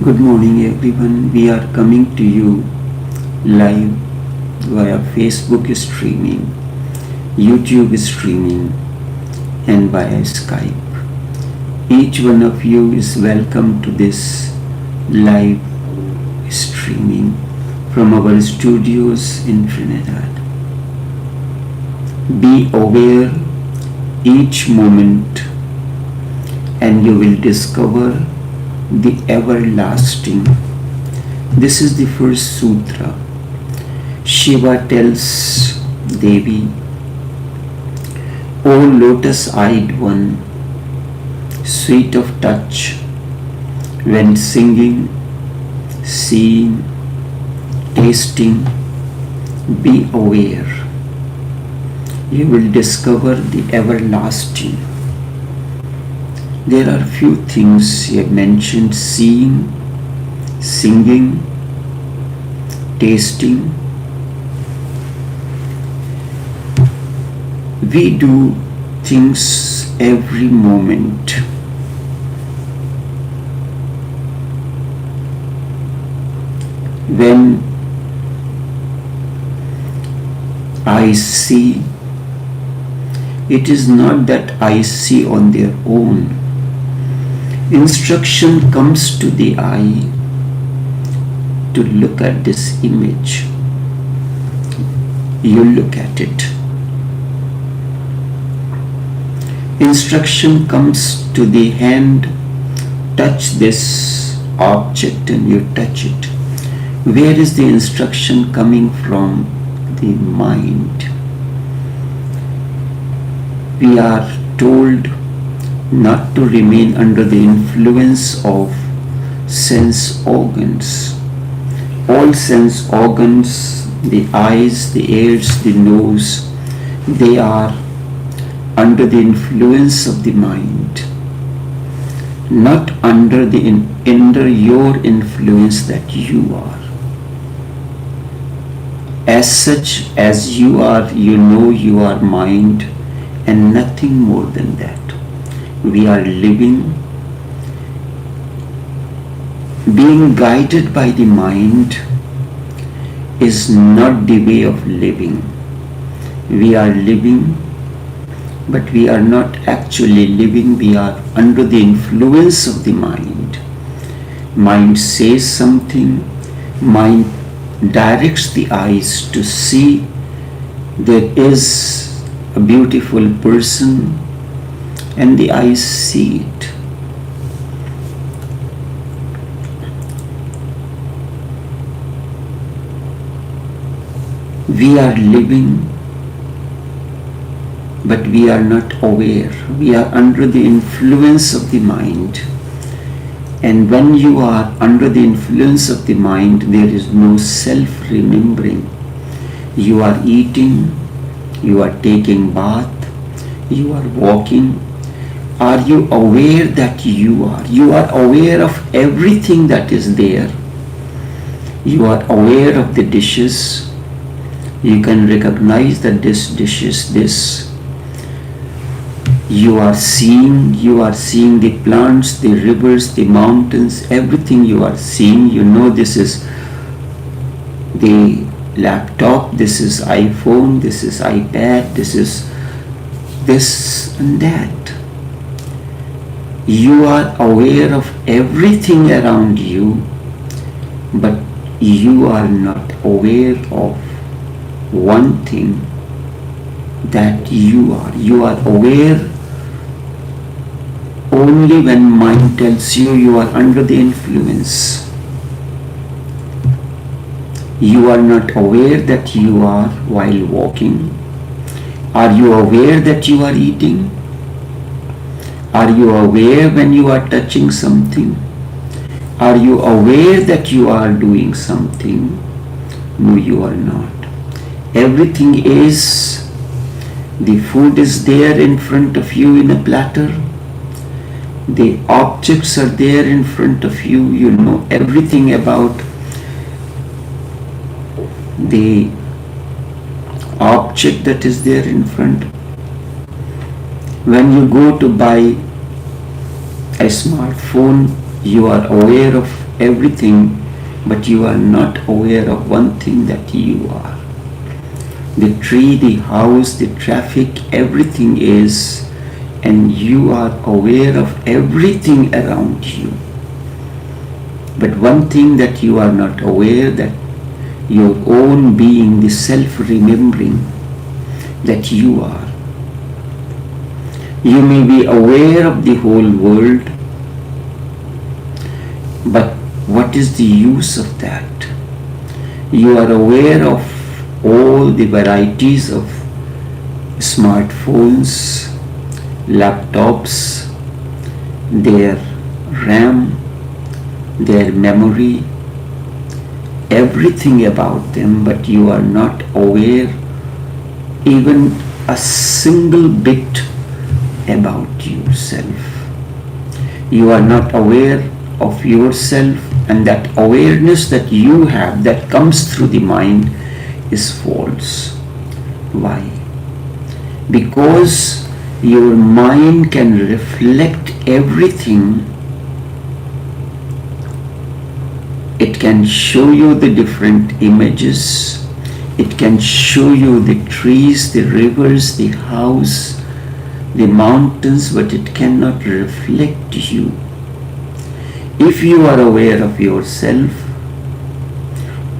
Good morning, everyone. We are coming to you live via Facebook streaming, YouTube streaming, and via Skype. Each one of you is welcome to this live streaming from our studios in Trinidad. Be aware each moment, and you will discover the everlasting. This is the first sutra. Shiva tells Devi, O lotus-eyed one, sweet of touch, when singing, seeing, tasting, be aware. You will discover the everlasting. There are few things he have mentioned: seeing, singing, tasting. We do things every moment. When I see, it is not that I see on their own. Instruction comes to the eye to look at this image. You look at it. Instruction comes to the hand, touch this object, and you touch it. Where is the instruction coming from? The mind. We are told not to remain under the influence of sense organs. All sense organs, the eyes, the ears, the nose, they are under the influence of the mind, not under your influence that you are. As such as you are, you know you are mind and nothing more than that. We are living, being guided by the mind is not the way of living. We are living, but we are not actually living. We are under the influence of the mind. Mind says something, mind directs the eyes to see there is a beautiful person, and the eyes see it. We are living, but we are not aware. We are under the influence of the mind. And when you are under the influence of the mind, there is no self-remembering. You are eating, you are taking bath, you are walking. Are you aware that you are? You are aware of everything that is there. You are aware of the dishes. You can recognize that this dish is this. You are seeing the plants, the rivers, the mountains, everything you are seeing. You know this is the laptop, this is iPhone, this is iPad, this is this and that. You are aware of everything around you, but you are not aware of one thing, that you are. You are aware only when mind tells you you are under the influence. You are not aware that you are while walking. Are you aware that you are eating? Are you aware when you are touching something? Are you aware that you are doing something? No, you are not. Everything is, the food is there in front of you in a platter. The objects are there in front of you. You know everything about the object that is there in front. When you go to buy a smartphone, you are aware of everything, but you are not aware of one thing, that you are. The tree, the house, the traffic, everything is, and you are aware of everything around you. But one thing that you are not aware, that your own being, the self-remembering that you are. You may be aware of the whole world, but what is the use of that? You are aware of all the varieties of smartphones, laptops, their RAM, their memory, everything about them, but you are not aware even a single bit about yourself. You are not aware of yourself, and that awareness that you have, that comes through the mind, is false. Why? Because your mind can reflect everything. It can show you the different images. It can show you the trees, the rivers, the house, the mountains, but it cannot reflect you. If you are aware of yourself,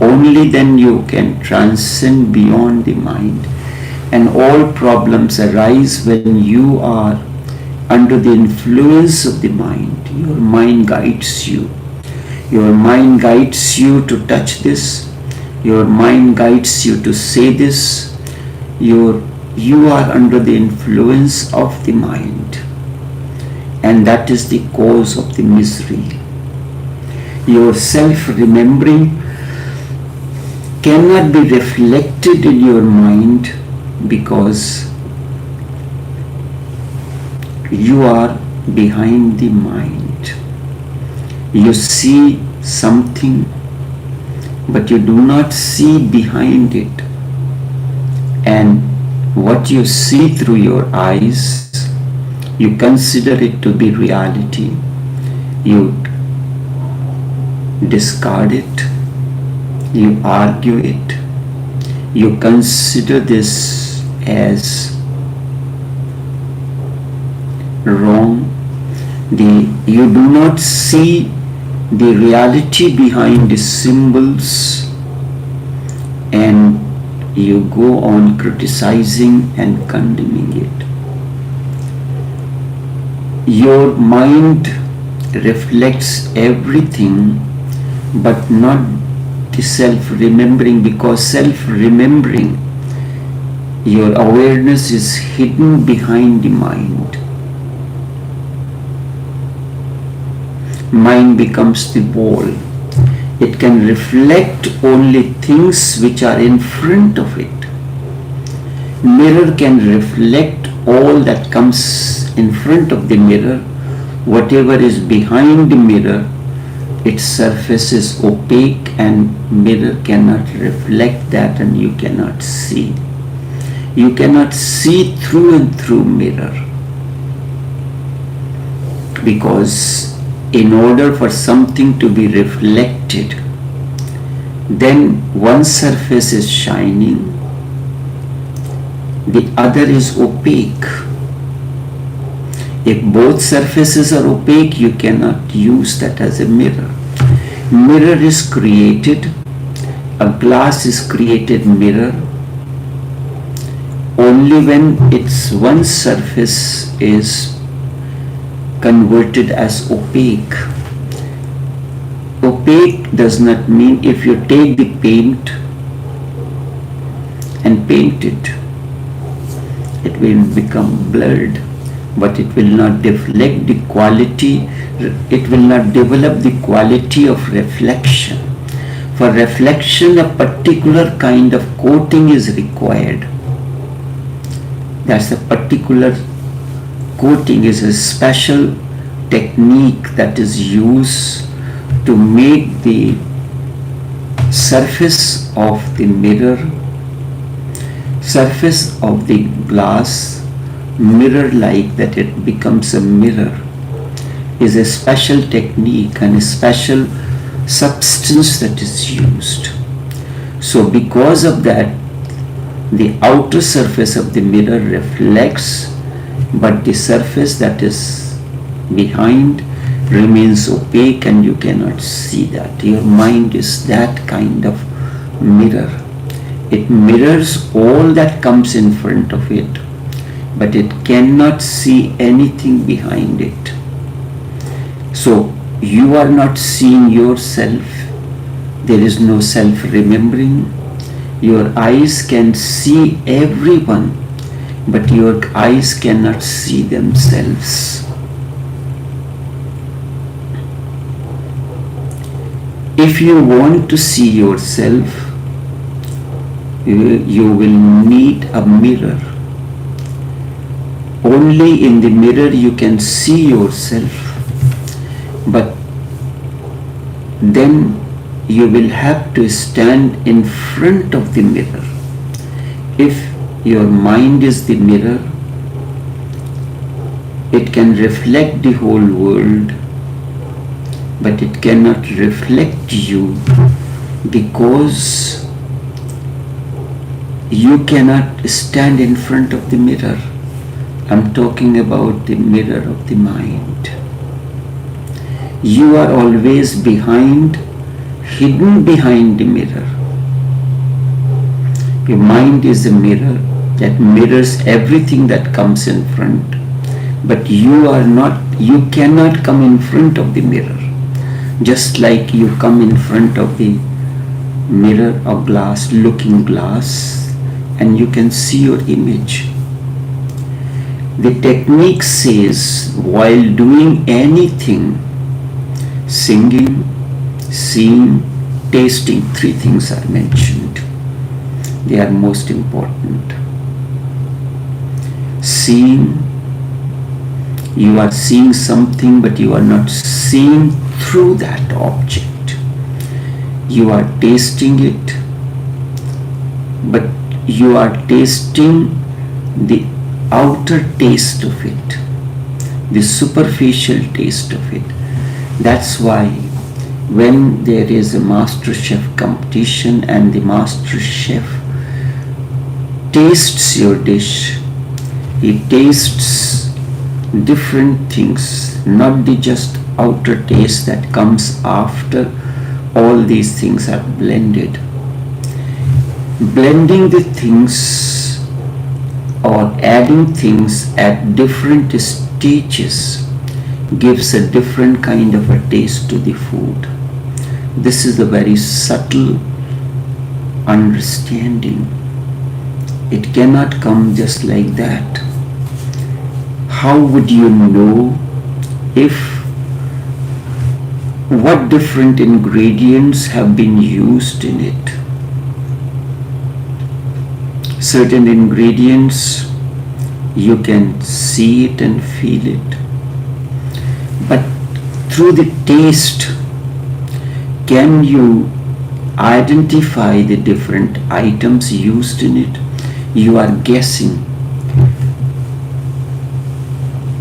only then you can transcend beyond the mind. And all problems arise when you are under the influence of the mind. Your mind guides you. Your mind guides you to touch this. Your mind guides you to say this. You are under the influence of the mind. And that is the cause of the misery. Your self-remembering cannot be reflected in your mind because you are behind the mind. You see something, but you do not see behind it. And what you see through your eyes, you consider it to be reality. You discard it. You argue it. You consider this as wrong. You do not see the reality behind the symbols, and you go on criticizing and condemning it. Your mind reflects everything, but not the self-remembering, because self-remembering, your awareness is hidden behind the mind. Mind becomes the wall. It can reflect only things which are in front of it. Mirror can reflect all that comes in front of the mirror. Whatever is behind the mirror, its surface is opaque, and mirror cannot reflect that, and you cannot see. You cannot see through and through mirror, because in order for something to be reflected, then one surface is shining, the other is opaque. If both surfaces are opaque, you cannot use that as a mirror. Mirror is created, a glass is created mirror, only when its one surface is converted as opaque. Opaque does not mean if you take the paint and paint it, it will become blurred, but it will not reflect the quality, it will not develop the quality of reflection. For reflection, a particular kind of coating is required. That's a particular coating, is a special technique that is used to make the surface of the mirror, surface of the glass, mirror-like, that it becomes a mirror, is a special technique and a special substance that is used. So because of that, the outer surface of the mirror reflects, but the surface that is behind remains opaque and you cannot see that. Your mind is that kind of mirror. It mirrors all that comes in front of it, but it cannot see anything behind it. So you are not seeing yourself. There is no self-remembering. Your eyes can see everyone, but your eyes cannot see themselves. If you want to see yourself, you will need a mirror. Only in the mirror you can see yourself, but then you will have to stand in front of the mirror. If your mind is the mirror, it can reflect the whole world, but it cannot reflect you because you cannot stand in front of the mirror. I'm talking about the mirror of the mind. You are always hidden behind the mirror. Your mind is a mirror that mirrors everything that comes in front, but you cannot come in front of the mirror. Just like you come in front of the mirror or glass, looking glass, and you can see your image. The technique says while doing anything, singing, seeing, tasting, 3 things are mentioned. They are most important. Seeing, you are seeing something, but you are not seeing through that object. You are tasting it, but you are tasting the outer taste of it, the superficial taste of it. That's why when there is a master chef competition and the master chef tastes your dish, he tastes different things, not the just outer taste that comes after all these things are blended. Blending the things or adding things at different stages gives a different kind of a taste to the food. This is a very subtle understanding. It cannot come just like that. How would you know what different ingredients have been used in it? Certain ingredients, you can see it and feel it. But through the taste, can you identify the different items used in it? You are guessing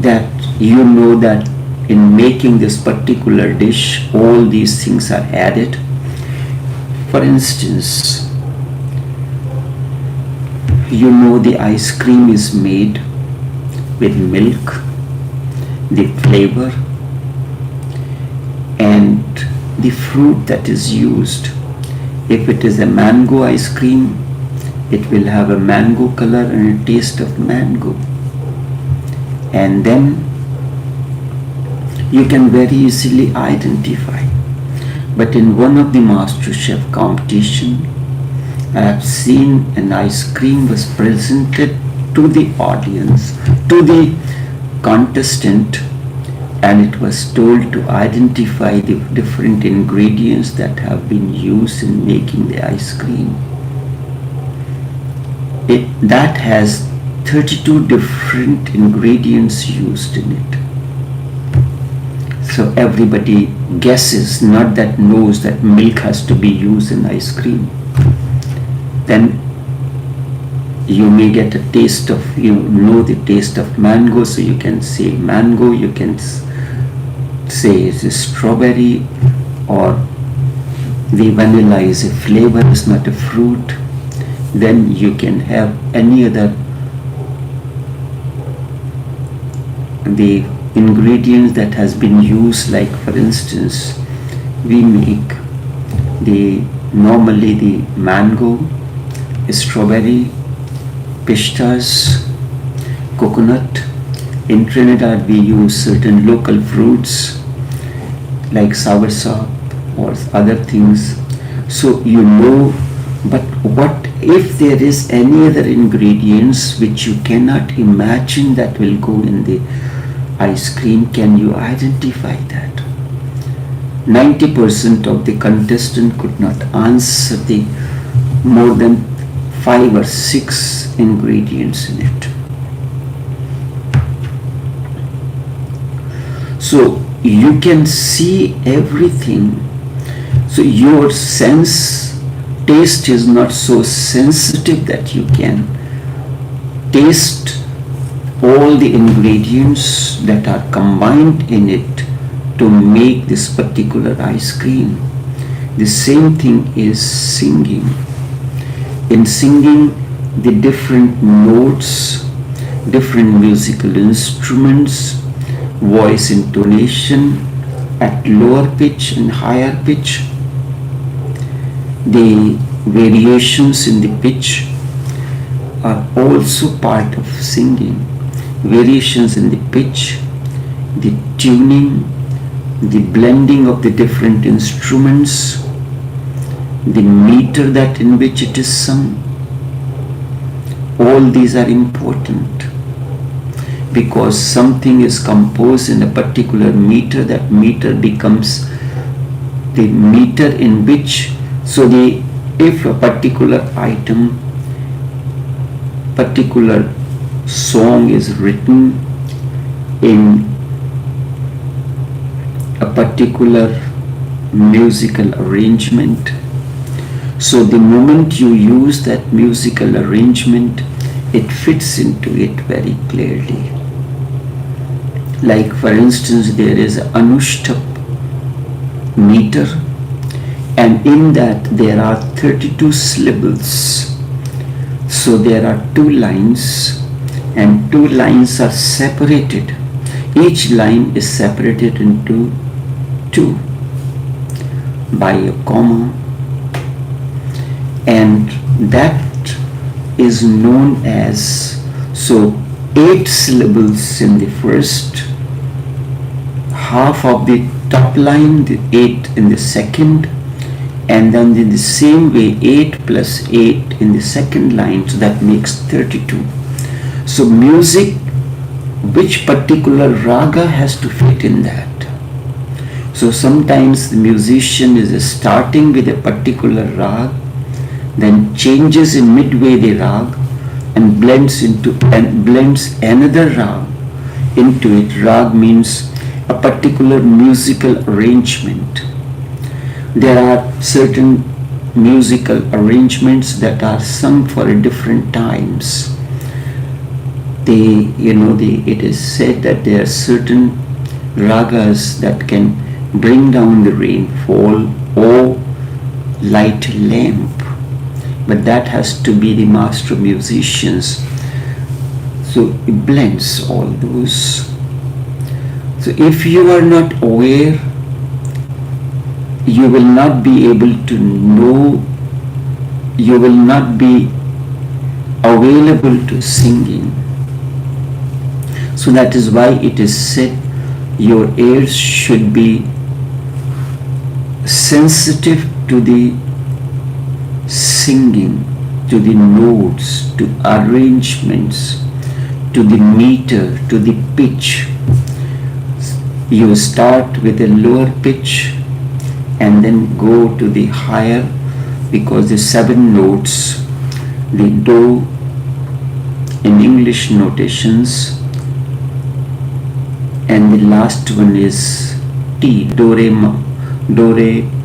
that you know that in making this particular dish, all these things are added. For instance, you know the ice cream is made with milk, the flavor, and the fruit that is used. If it is a mango ice cream, it will have a mango color and a taste of mango. And then you can very easily identify. But in one of the MasterChef competition, I have seen an ice cream was presented to the audience, to the contestant, and it was told to identify the different ingredients that have been used in making the ice cream. That has 32 different ingredients used in it. So everybody guesses, not that knows that milk has to be used in ice cream. Then you may get a taste of, know the taste of mango, so you can say mango, you can say it's a strawberry, or the vanilla is a flavor, is not a fruit, then you can have any other the ingredients that has been used. Like for instance, we make normally the mango, strawberry, pistas, coconut. In Trinidad we use certain local fruits like soursop or other things. So but what if there is any other ingredients which you cannot imagine that will go in the ice cream? Can you identify that? 90% of the contestant could not answer the more than 5 or 6 ingredients in it. So you can see everything. So your taste is not so sensitive that you can taste all the ingredients that are combined in it to make this particular ice cream. The same thing is singing. In singing, the different notes, different musical instruments, voice intonation at lower pitch and higher pitch, the variations in the pitch are also part of singing. Variations in the pitch, the tuning, the blending of the different instruments, the meter that in which it is sung, all these are important. Because something is composed in a particular meter, that meter becomes the meter in which, if a particular item, particular song is written in a particular musical arrangement, so the moment you use that musical arrangement, it fits into it very clearly. Like for instance, there is an Anushtup meter, and in that there are 32 syllables. So there are 2 lines, and 2 lines are separated. Each line is separated into 2 by a comma, and that is known as, 8 syllables in the first half of the top line, the 8 in the second, and then in the same way 8 plus 8 in the second line, so that makes 32. So music, which particular raga has to fit in that. So sometimes the musician is starting with a particular rag, then changes in midway the rag and blends another rag into it. Rag means a particular musical arrangement. There are certain musical arrangements that are sung for different times. It is said that there are certain ragas that can bring down the rainfall or light lamp, but that has to be the master musicians. So it blends all those. So if you are not aware, you will not be able to know, you will not be available to singing. So that is why it is said your ears should be sensitive to the singing, to the notes, to arrangements, to the meter, to the pitch. You start with a lower pitch and then go to the higher, because the 7 notes, the do in English notations, and the last one is T, do re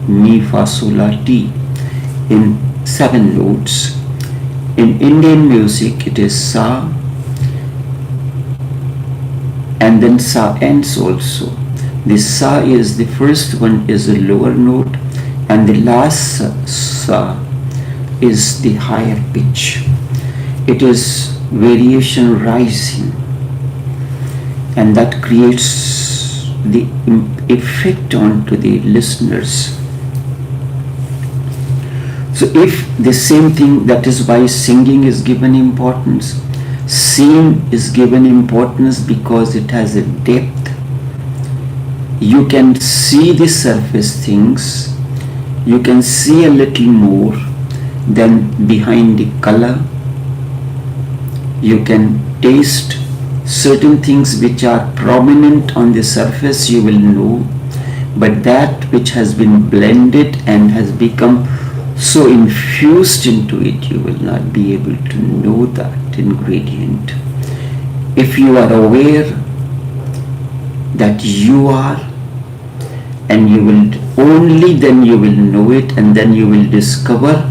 mi fa sol la ti, in 7 notes. In Indian music it is sa, and then sa ends also. The sa is the first one, is a lower note, and the last sa is the higher pitch. It is variation rising, and that creates the effect onto the listeners. So if the same thing, that is why singing is given importance. Seeing is given importance because it has a depth. You can see the surface things, you can see a little more than behind the color. You can taste certain things which are prominent on the surface, you will know, but that which has been blended and has become so infused into it, you will not be able to know that ingredient. If you are aware that you are, and you will only then you will know it, and then you will discover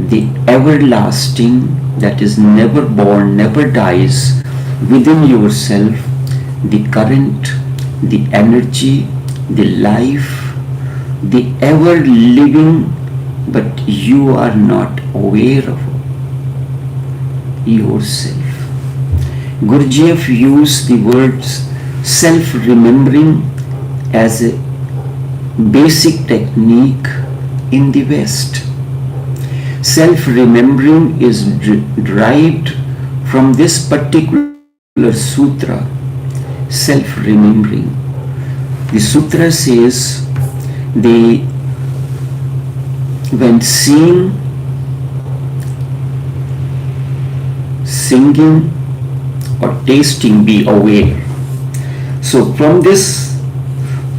the everlasting that is never born, never dies within yourself, the current, the energy, the life, the ever living, but you are not aware of yourself. Gurdjieff used the words self-remembering as a basic technique in the West. Self-remembering is derived from this particular sutra, self-remembering. The sutra says when seeing, singing or tasting, be aware. So from this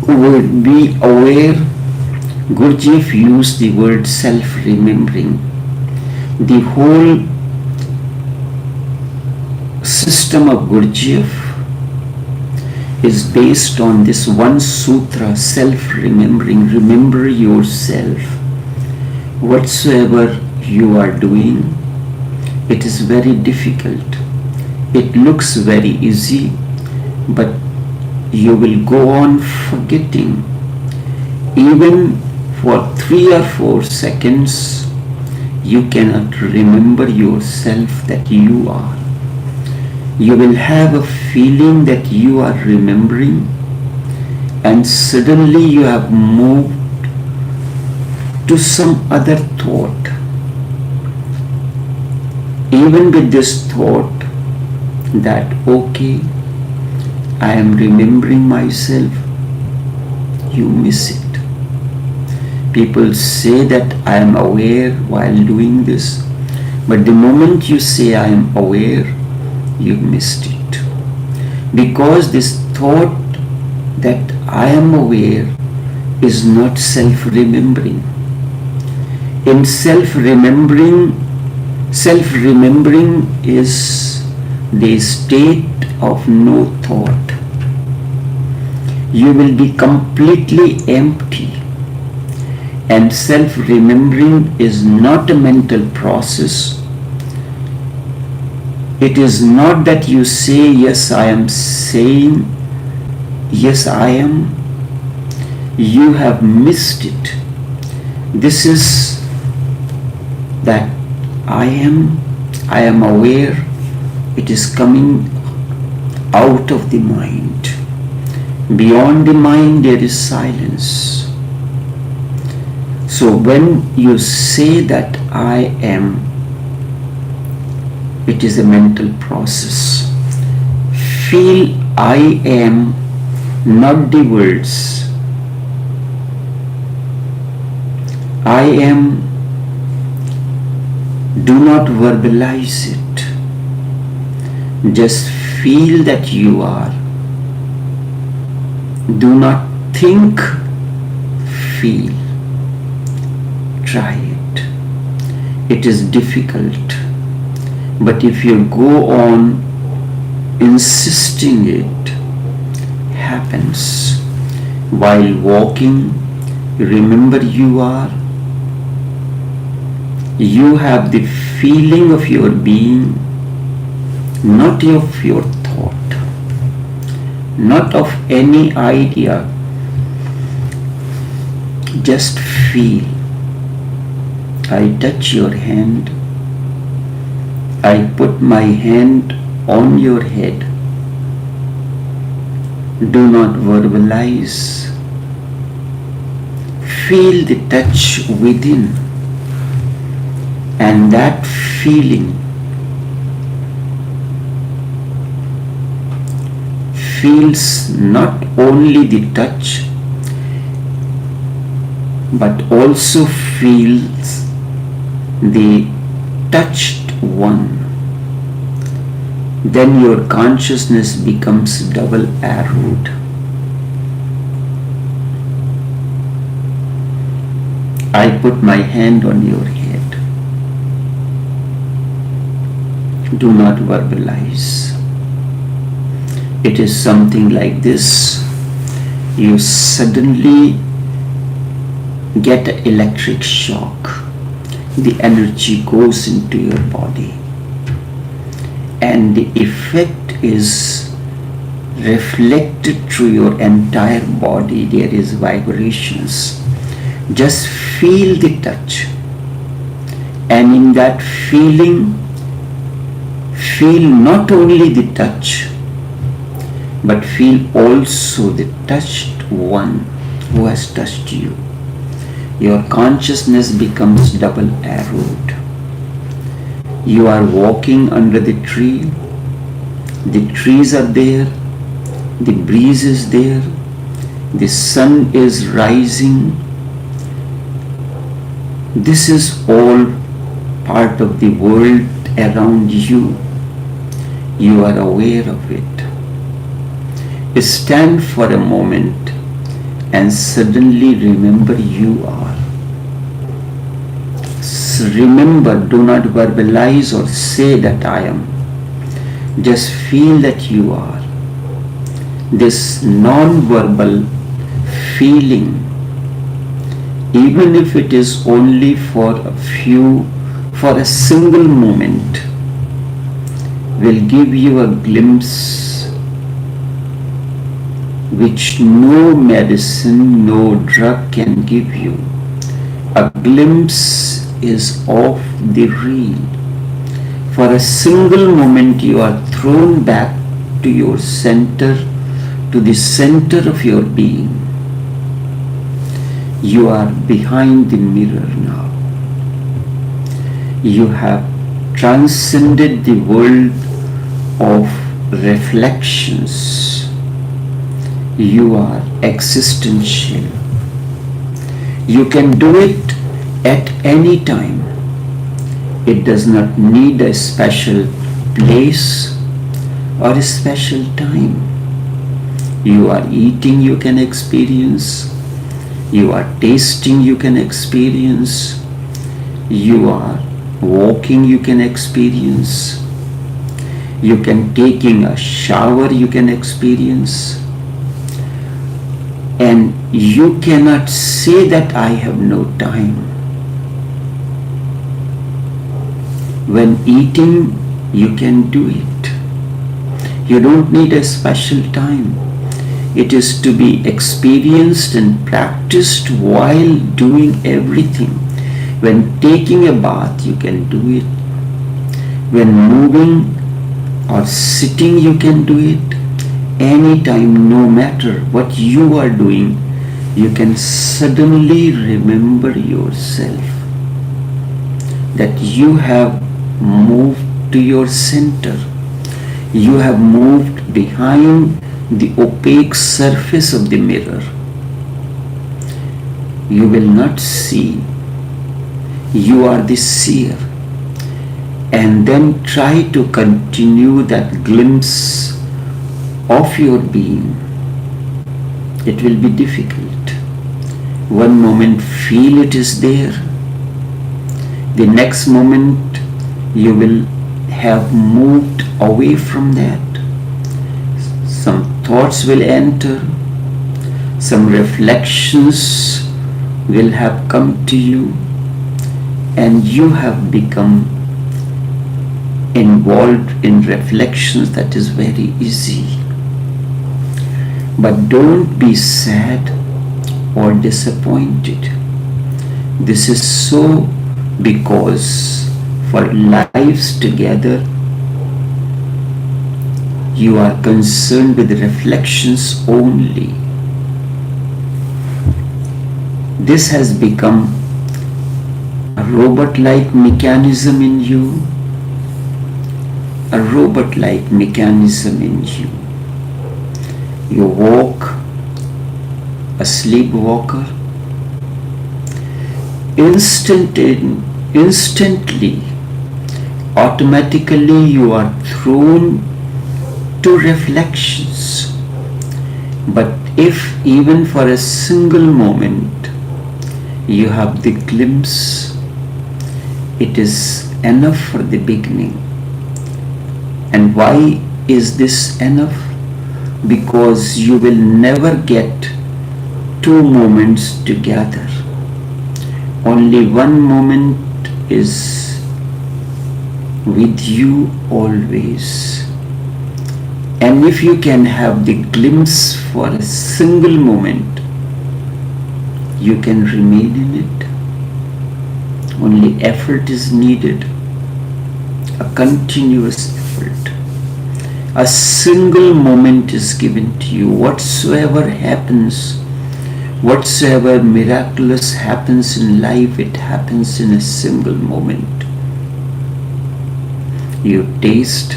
word be aware, Gurdjieff used the word self-remembering. The whole system of Gurdjieff is based on this one sutra, self-remembering. Remember yourself. Whatsoever you are doing, it is very difficult. It looks very easy, but you will go on forgetting. Even for 3 or 4 seconds, you cannot remember yourself that you are. You will have a feeling that you are remembering, and suddenly you have moved to some other thought. Even with this thought that, okay, I am remembering myself, you miss it. People say that I am aware while doing this, but the moment you say I am aware, you missed it. Because this thought that I am aware is not self-remembering. In self-remembering is the state of no thought. You will be completely empty. And self-remembering is not a mental process. It is not that you say, yes, I am saying, yes, I am. You have missed it. This is that I am aware. It is coming out of the mind. Beyond the mind, there is silence. So when you say that I am, it is a mental process. Feel I am, not the words. I am, do not verbalize it. Just feel that you are. Do not think, feel. Try it. It is difficult. But if you go on insisting, it happens. While walking, remember you are. You have the feeling of your being, not of your thought, not of any idea Just feel. I touch your hand. I put my hand on your head. Do not verbalize. Feel the touch within, and that feeling feels not only the touch but also feels the touched one. Then your consciousness becomes double-arrowed. I put my hand on your head. Do not verbalize. It is something like this. You suddenly get an electric shock. The energy goes into your body, and the effect is reflected through your entire body. There is vibrations. Just feel the touch, and in that feeling, feel not only the touch, but feel also the touched one who has touched you. Your consciousness becomes double-arrowed. You are walking under the tree. The trees are there. The breeze is there. The sun is rising. This is all part of the world around you. You are aware of it. Stand for a moment and suddenly remember you are. Remember, do not verbalize or say that I am. Just feel that you are. This non-verbal feeling, even if it is only for a single moment, will give you a glimpse which no medicine, no drug can give you. A glimpse is of the real. For a single moment you are thrown back to your center, to the center of your being. You are behind the mirror now. You have transcended the world of reflections. You are existential. You can do it at any time. It does not need a special place or a special time. You are eating, you can experience. You are tasting, you can experience. You are walking, you can experience. You can taking a shower, you can experience. And you cannot say that I have no time. When eating, you can do it. You don't need a special time. It is to be experienced and practiced while doing everything. When taking a bath, you can do it. When moving or sitting, you can do it. Anytime, no matter what you are doing, you can suddenly remember yourself that you have moved to your center. You have moved behind the opaque surface of the mirror. You will not see. You are the seer. And then try to continue that glimpse of your being. It will be difficult. One moment feel it is there. The next moment you will have moved away from that. Some thoughts will enter. Some reflections will have come to you, and you have become involved in reflections. That is very easy. But don't be sad. or disappointed. This is so because for lives together, you are concerned with reflections only. This has become a robot-like mechanism in you, a robot-like mechanism in you. You walk, a sleepwalker, instantly, automatically you are thrown to reflections. But if even for a single moment you have the glimpse, it is enough for the beginning. And why is this enough? Because you will never get two moments together. Only one moment is with you always. And if you can have the glimpse for a single moment, you can remain in it. Only effort is needed, a continuous effort. A single moment is given to you. Whatsoever happens, whatsoever miraculous happens in life, it happens in a single moment. You taste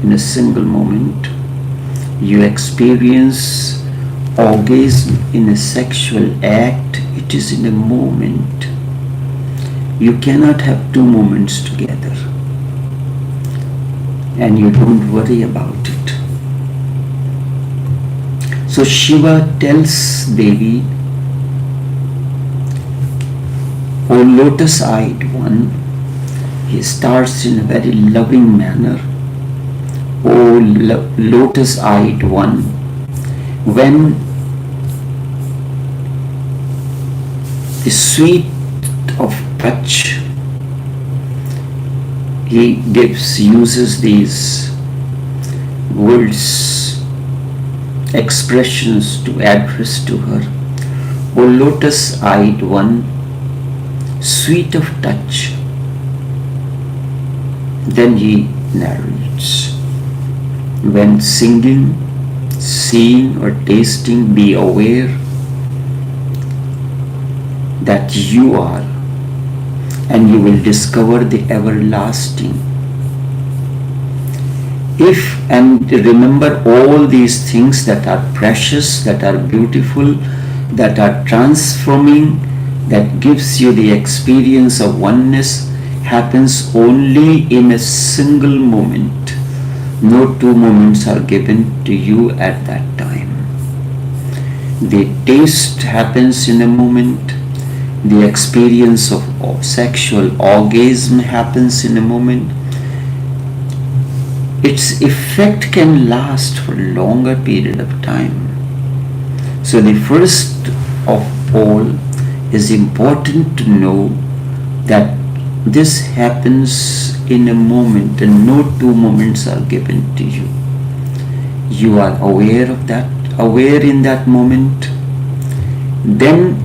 in a single moment. You experience orgasm in a sexual act. It is in a moment. You cannot have two moments together. And you don't worry about it. So Shiva tells Devi, O lotus-eyed one, he starts in a very loving manner. O lotus-eyed one, when the sweet of touch, he uses these words, expressions to address to her. O lotus-eyed one, sweet of touch. Then he narrates, when singing, seeing or tasting, be aware that you are, and you will discover the everlasting. And remember all these things that are precious, that are beautiful, that are transforming, that gives you the experience of oneness, happens only in a single moment. No two moments are given to you at that time. The taste happens in a moment. The experience of sexual orgasm happens in a moment. Its effect can last for a longer period of time. So the first of all is important to know that this happens in a moment and no two moments are given to you. You are aware of that, aware in that moment. Then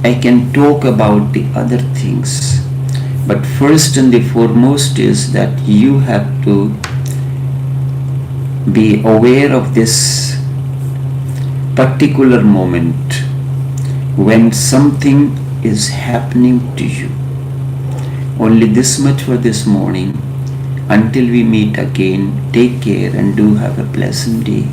I can talk about the other things. But first and the foremost is that you have to be aware of this particular moment when something is happening to you. Only this much for this morning. Until we meet again, take care and do have a pleasant day.